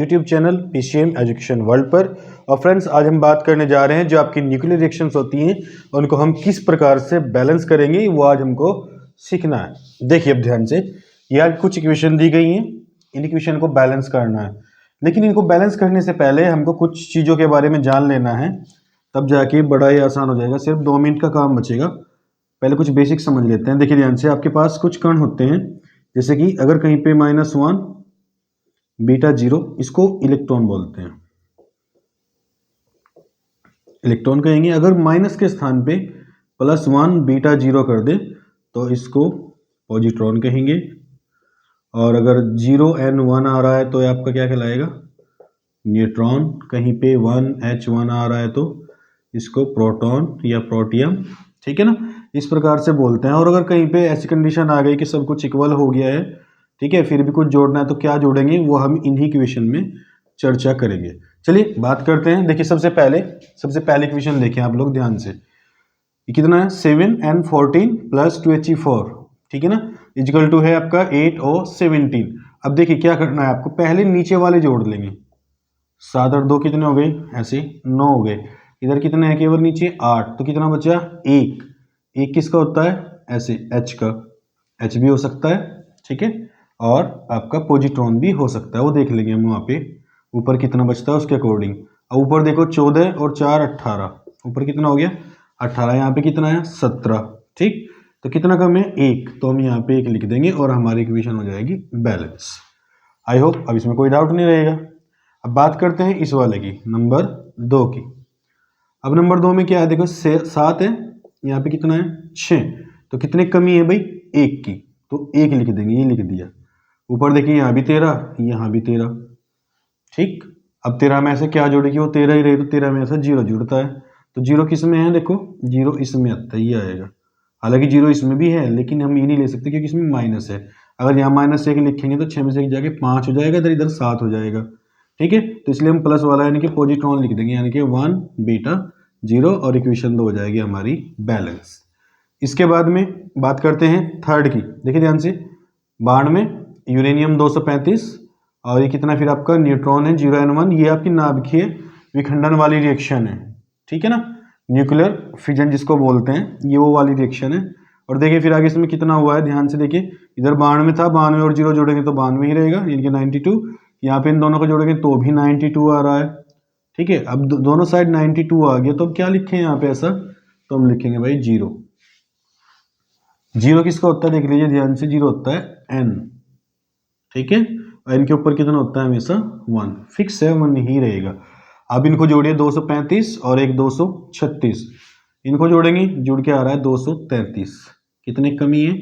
YouTube channel PCM education world पर। और friends, आज हम बात करने जा रहे हैं जो आपकी न्यूक्लियर रिएक्शंस होती हैं उनको हम किस प्रकार से बैलेंस करेंगे, वो आज हमको सीखना है। देखिए अब ध्यान से, ये आज कुछ इक्वेशन दी गई हैं, इन इक्वेशन को बैलेंस करना है। लेकिन इनको बैलेंस करने से पहले हमको कुछ चीज़ों के बारे में जान लेना है, तब जाके बड़ा ही आसान हो जाएगा। सिर्फ 2 मिनट का काम बचेगा। पहले कुछ बेसिक समझ लेते हैं। देखिए ध्यान से, आपके पास कुछ कण होते हैं, जैसे कि अगर कहीं पे -1 बीटा 0, इसको इलेक्ट्रॉन बोलते हैं, इलेक्ट्रॉन कहेंगे। अगर माइनस के स्थान पे +1 बीटा 0 कर दे तो इसको पॉजिट्रॉन कहेंगे। और अगर 0 n 1 आ रहा है तो ये आपका क्या कहलाएगा, न्यूट्रॉन। कहीं पे 1 H1 आ रहा है तो इसको प्रोटॉन या प्रोटियम, ठीक है ना, इस प्रकार से बोलते हैं। और अगर कहीं पे ऐसी कंडीशन आ गई कि सब कुछ इक्वल हो गया है, ठीक है, फिर भी कुछ जोड़ना है तो क्या जोड़ेंगे, वो हम इन्हीं इक्वेशन में चर्चा करेंगे। चलिए बात करते हैं। देखिए सबसे पहले इक्वेशन देखें आप लोग ध्यान से। ये कितना है, 7n14 + 2He4, ठीक है ना, इक्वल टू है आपका 8 और 17। अब देखिए क्या करना है आपको, पहले नीचे वाले जोड़ लेंगे। 7 और 2 कितने हो गए, ऐसे 9 हो गए। इधर कितने हैं केवल नीचे 8, तो कितना बचा, 1 किसका होता है, ऐसे H का, H भी हो सकता है, ठीक है, और आपका पॉजिट्रॉन भी हो सकता है, वो देख लेंगे हम वहाँ पे ऊपर कितना बचता है उसके अकॉर्डिंग। अब ऊपर देखो 14 और 4 18, ऊपर कितना हो गया 18, यहाँ पे कितना है 17, ठीक, तो कितना कम है 1, तो हम यहाँ पे 1 लिख देंगे और हमारी इक्वेशन हो जाएगी बैलेंस। आई होप अब इसमें कोई डाउट नहीं रहेगा। अब बात करते हैं इस वाले की, नंबर 2 की। अब नंबर 2 में क्या है, देखो 7 है, यहाँ पे कितना है 6, तो कितने कमी है भाई 1 की, तो 1 लिख देंगे, ये लिख दिया। ऊपर देखिए यहाँ भी 13, यहाँ भी 13, ठीक। अब 13 में ऐसे क्या जोड़ेगी, वो 13 ही रहे, तो 13 में ऐसा 0 जुड़ता है, तो 0 किस में है, देखो 0 इसमें आता है, ये आएगा। हालांकि 0 इसमें भी है, लेकिन हम ये नहीं ले सकते क्योंकि इसमें माइनस है। अगर यहाँ -1 लिखेंगे तो 6 में से 1 जाके 5 हो जाएगा, इधर 7 हो जाएगा, ठीक है। तो इसलिए हम प्लस वाला यानी कि पॉजिट्रॉन लिख देंगे, यानी कि 1 बीटा 0, और इक्वेशन 2 हो जाएगी हमारी बैलेंस। इसके बाद में बात करते हैं थर्ड की। देखिए ध्यान से, 92 में यूरेनियम 235, और ये कितना फिर आपका न्यूट्रॉन है 0n1। ये आपकी नाभिकीय विखंडन वाली रिएक्शन है, ठीक है ना, न्यूक्लियर फिजन जिसको बोलते हैं, ये वो वाली रिएक्शन है। और देखिए फिर आगे इसमें कितना हुआ है, ध्यान से देखिए, इधर 92 था, 92 और 0 जोड़ेंगे तो 92 ही रहेगा, यानी कि 92। यहाँ पे इन दोनों को जोड़ेंगे तो भी 92 आ रहा है, ठीक है। अब दोनों साइड 92 आ गया, तो अब क्या लिखें यहाँ पे ऐसा, तो हम लिखेंगे भाई 0। 0 किसका होता है, देख लीजिए ध्यान से, 0 होता है n, ठीक है, और n के ऊपर कितना होता है हमेशा 1, फिक्स है, 1 ही रहेगा। अब इनको जोड़िए 235 और एक 236, इनको जोड़ेंगे, जुड़ के आ रहा है 233, कितने कमी है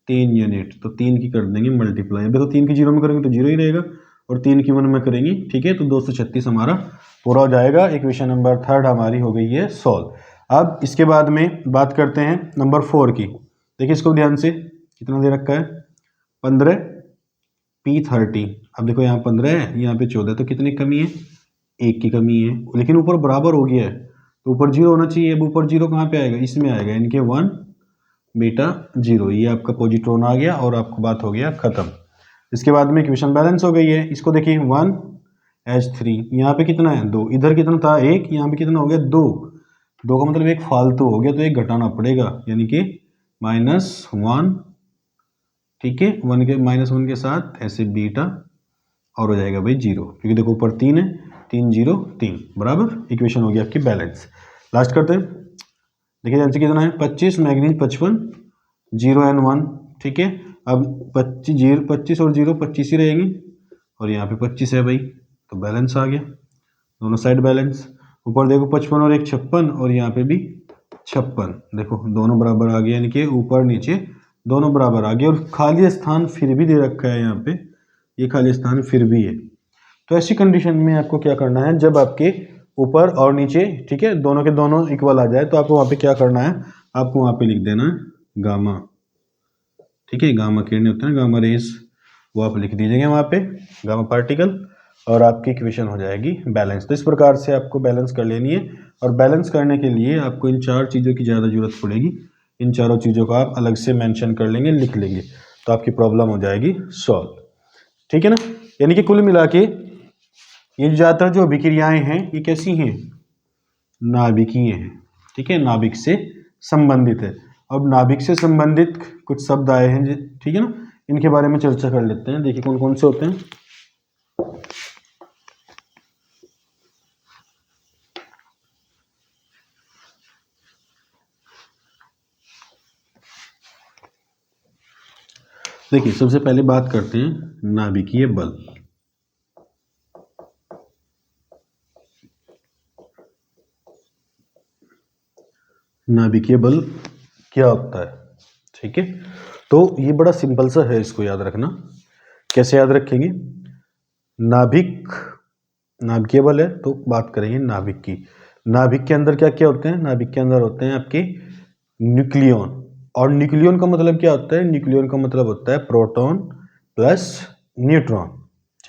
3 यूनिट, तो 3 की कर देंगे मल्टीप्लाई। अब देखो 3 की 0 में करेंगे तो 0 ही रहेगा, और 3 की 1 में करेंगे, ठीक है, तो 236 हमारा पूरा हो जाएगा। इक्वेशन नंबर 3 हमारी हो गई है सॉल्व। अब इसके बाद में बात करते हैं नंबर 4 की। देखिए इसको ध्यान से, कितना दे रखा है 15 P30। अब देखो यहाँ 15 है, यहाँ पे 14, तो कितनी कमी है 1 की कमी है, लेकिन ऊपर बराबर हो गया है तो ऊपर 0 होना चाहिए। अब ऊपर 0 कहाँ पे आएगा, इसमें आएगा, इनके 1 बीटा 0, ये आपका पॉजिट्रॉन आ गया और आपका बात हो गया खत्म। इसके बाद में इक्वेशन बैलेंस हो गई है। इसको देखिए 1H3, यहाँ पे कितना है 2, इधर कितना था 1, यहाँ पे कितना हो गया 2, 2 का मतलब 1 फालतू हो गया, तो 1 घटाना पड़ेगा, यानी कि -1, ठीक है, 1 के -1 के साथ ऐसे बीटा, और हो जाएगा भाई 0, क्योंकि देखो ऊपर 3 है, 3 0 3 बराबर, इक्वेशन हो गई आपकी बैलेंस। लास्ट करते हैं। देखिए आंसर कितना है 25, मैग्नीज 55, 0n1, ठीक है। अब 25 और 0 25 ही रहेंगे, और यहाँ पे 25 है भाई, तो बैलेंस आ गया, दोनों साइड बैलेंस। ऊपर देखो 55 और 1 56, और यहाँ पे भी 56, देखो दोनों बराबर आ गए, यानी कि ऊपर नीचे दोनों बराबर आ गए। और खाली स्थान फिर भी दे रखा है यहाँ पे, ये खाली स्थान फिर भी है। तो ऐसी कंडीशन में आपको क्या करना है, जब आपके ऊपर और नीचे, ठीक है, दोनों के दोनों इक्वल आ जाए, तो आपको वहाँ पे क्या करना है, आपको वहाँ पे लिख देना है गामा, ठीक है, गामा किरणें होते हैं, गामा रेस, वो आप लिख दीजिएगा वहाँ पे, गामा पार्टिकल, और आपकी इक्वेशन हो जाएगी बैलेंस। तो इस प्रकार से आपको बैलेंस कर लेनी है, और बैलेंस करने के लिए आपको इन 4 चीज़ों की ज़्यादा जरूरत पड़ेगी। इन चारों चीज़ों को आप अलग से मेंशन कर लेंगे, लिख लेंगे, तो आपकी प्रॉब्लम हो जाएगी सॉल्व, ठीक है ना। यानी कि कुल मिला के ये ज़्यादातर जो अभिक्रियाएं हैं ये कैसी हैं, नाभिकीय हैं, ठीक है, नाभिक से संबंधित है। अब नाभिक से संबंधित कुछ शब्द आए हैं, ठीक है ना, इनके बारे में चर्चा कर लेते हैं। देखिए कौन कौन से होते हैं। देखिए सबसे पहले बात करते हैं नाभिकीय बल। नाभिकीय बल क्या होता है, ठीक है, तो ये बड़ा सिंपल सा है, इसको याद रखना। कैसे याद रखेंगे, नाभिकीय बल है तो बात करेंगे नाभिक की। नाभिक के अंदर क्या क्या होते हैं, नाभिक के अंदर होते हैं आपके न्यूक्लियन। और न्यूक्लियन का मतलब क्या होता है, न्यूक्लियन का मतलब होता है प्रोटॉन प्लस न्यूट्रॉन,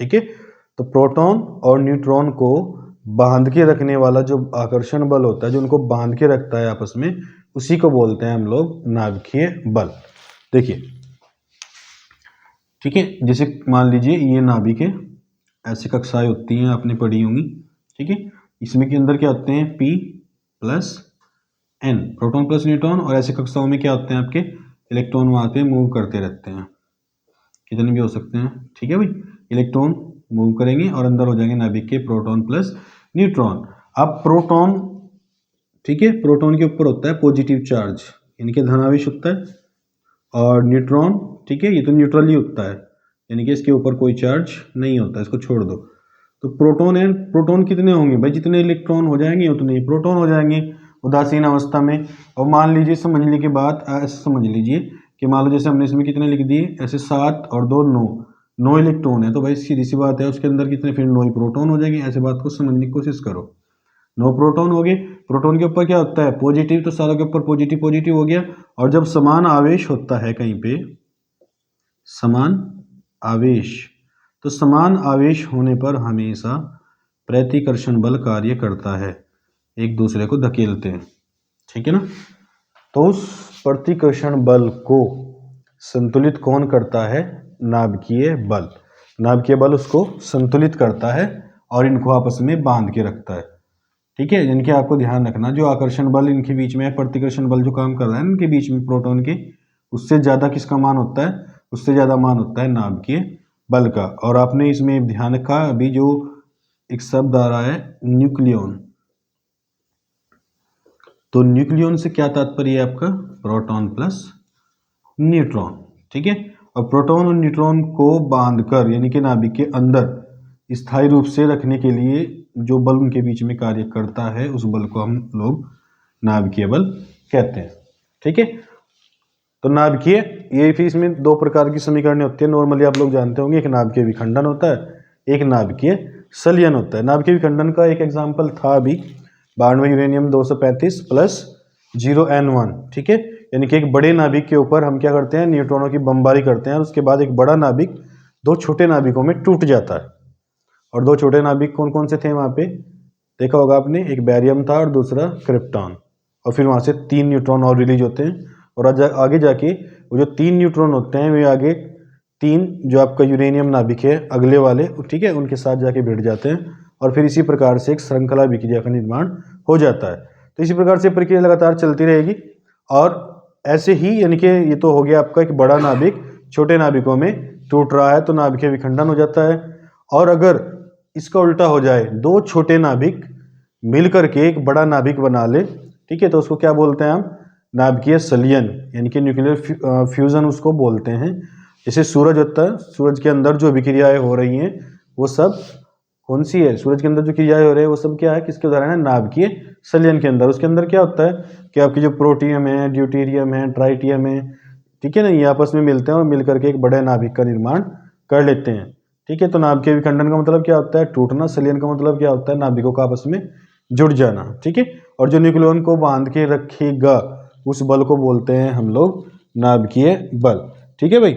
ठीक है। तो प्रोटॉन और न्यूट्रॉन को बांध के रखने वाला जो आकर्षण बल होता है, जो उनको बांध के रखता है आपस में, उसी को बोलते हैं हम लोग नाभिकीय बल। देखिए ठीक है, जैसे मान लीजिए ये नाभिक है, ऐसी कक्षाएं होती हैं आपने पढ़ी होंगी, ठीक है। इसमें के अंदर क्या होते हैं, P plus N, proton plus neutron. और ऐसी कक्षाओं में क्या होते हैं, आपके इलेक्ट्रॉन वहां पे मूव करते रहते हैं, कितने भी हो सकते हैं, ठीक है भाई। इलेक्ट्रॉन मूव करेंगे और अंदर हो जाएंगे नाभिक के प्रोटॉन प्लस न्यूट्रॉन। अब प्रोटॉन, ठीक है, प्रोटॉन के ऊपर होता है पॉजिटिव चार्ज, यानी कि धनावेश होता है। और न्यूट्रॉन, ठीक है, ये तो न्यूट्रल ही होता है, यानी कि इसके ऊपर कोई चार्ज नहीं होता, इसको छोड़ दो। तो प्रोटॉन है, प्रोटॉन कितने होंगे भाई, जितने इलेक्ट्रॉन हो जाएंगे उतने ही प्रोटॉन हो जाएंगे उदासीन अवस्था में। और मान लीजिए, समझने के बाद ऐसे समझ लीजिए कि मान लो जैसे हमने इसमें कितने लिख दिए, ऐसे 7 और 2 9 इलेक्ट्रॉन है, तो भाई सीधी सी बात है, उसके अंदर कितने, फिर 9 ही प्रोटॉन हो जाएंगे। ऐसे बात को समझने की कोशिश करो। 9 प्रोटॉन हो गए, प्रोटॉन के ऊपर क्या होता है पॉजिटिव, तो सारों के ऊपर पॉजिटिव पॉजिटिव हो गया। और जब समान आवेश होता है कहीं पे, समान आवेश, तो समान आवेश होने पर हमेशा प्रतिकर्षण बल कार्य करता है, एक दूसरे को धकेलते हैं, ठीक है ना। तो उस प्रतिकर्षण बल को संतुलित कौन करता है, नाभिकीय बल। नाभिकीय बल उसको संतुलित करता है और इनको आपस में बांध के रखता है, ठीक है। इनके आपको ध्यान रखना, जो आकर्षण बल इनके बीच में है, प्रतिकर्षण बल जो काम कर रहा है इनके बीच में प्रोटॉन के, उससे ज़्यादा किसका मान होता है, उससे ज़्यादा मान होता है नाभिकीय बल का। और आपने इसमें ध्यान रखा, अभी जो एक शब्द आ रहा है न्यूक्लियन, तो न्यूक्लियन से क्या तात्पर्य है आपका, प्रोटॉन प्लस न्यूट्रॉन, ठीक है। और प्रोटॉन और न्यूट्रॉन को बांधकर, यानी कि नाभिक के अंदर स्थायी रूप से रखने के लिए जो बल उनके बीच में कार्य करता है, उस बल को हम लोग नाभिकीय बल कहते हैं, ठीक है। तो नाभिकीय, ये फिर इसमें 2 प्रकार की समीकरण होती है, नॉर्मली आप लोग जानते होंगे, एक नाभिकीय विखंडन होता है, एक नाभिकीय संलयन होता है। नाभिकीय विखंडन का एक एग्जाम्पल था अभी 92 यूरेनियम 235 प्लस 0N1, ठीक है। यानी कि एक बड़े नाभिक के ऊपर हम क्या करते हैं, न्यूट्रॉनों की बमबारी करते हैं, और उसके बाद एक बड़ा नाभिक 2 छोटे नाभिकों में टूट जाता है। और 2 छोटे नाभिक कौन कौन से थे वहाँ पे, देखा होगा आपने, एक बैरियम था और दूसरा क्रिप्टॉन। और फिर वहाँ से 3 न्यूट्रॉन और रिलीज होते हैं, और आगे जाके वो जो 3 न्यूट्रॉन होते हैं वे आगे 3 जो आपका यूरेनियम नाभिक है अगले वाले, ठीक है, उनके साथ जाके भिड़ जाते हैं, और फिर इसी प्रकार से एक श्रृंखला विक्रिया का निर्माण हो जाता है। तो इसी प्रकार से प्रक्रिया लगातार चलती रहेगी। और ऐसे ही, यानी कि ये तो हो गया आपका एक बड़ा नाभिक छोटे नाभिकों में टूट रहा है, तो नाभिकीय विखंडन हो जाता है। और अगर इसका उल्टा हो जाए, 2 छोटे नाभिक मिलकर के एक बड़ा नाभिक बना ले, ठीक है, तो उसको क्या बोलते हैं हम, नाभिकीय संलयन, यानी कि न्यूक्लियर फ्यूजन उसको बोलते हैं। जैसे सूरज होता है, सूरज के अंदर जो विक्रियाएं हो रही हैं वो सब कौन सी है, सूरज के अंदर जो क्रियाएं हो रही है वो सब क्या है, किसके उदाहरण है, नाभिकीय संलयन के अंदर। उसके अंदर क्या होता है कि आपकी जो प्रोटियम है, ड्यूटेरियम है, ट्राइटियम है, ठीक है ना, ये आपस में मिलते हैं और मिलकर के एक बड़े नाभिक का निर्माण कर लेते हैं, ठीक है। तो नाभिकीय विखंडन का मतलब क्या होता है, टूटना। संलयन का मतलब क्या होता है, नाभिकों का आपस में जुड़ जाना, ठीक है। और जो न्यूक्लियन को बांध के रखेगा उस बल को बोलते हैं हम लोग नाभिकीय बल, ठीक है भाई।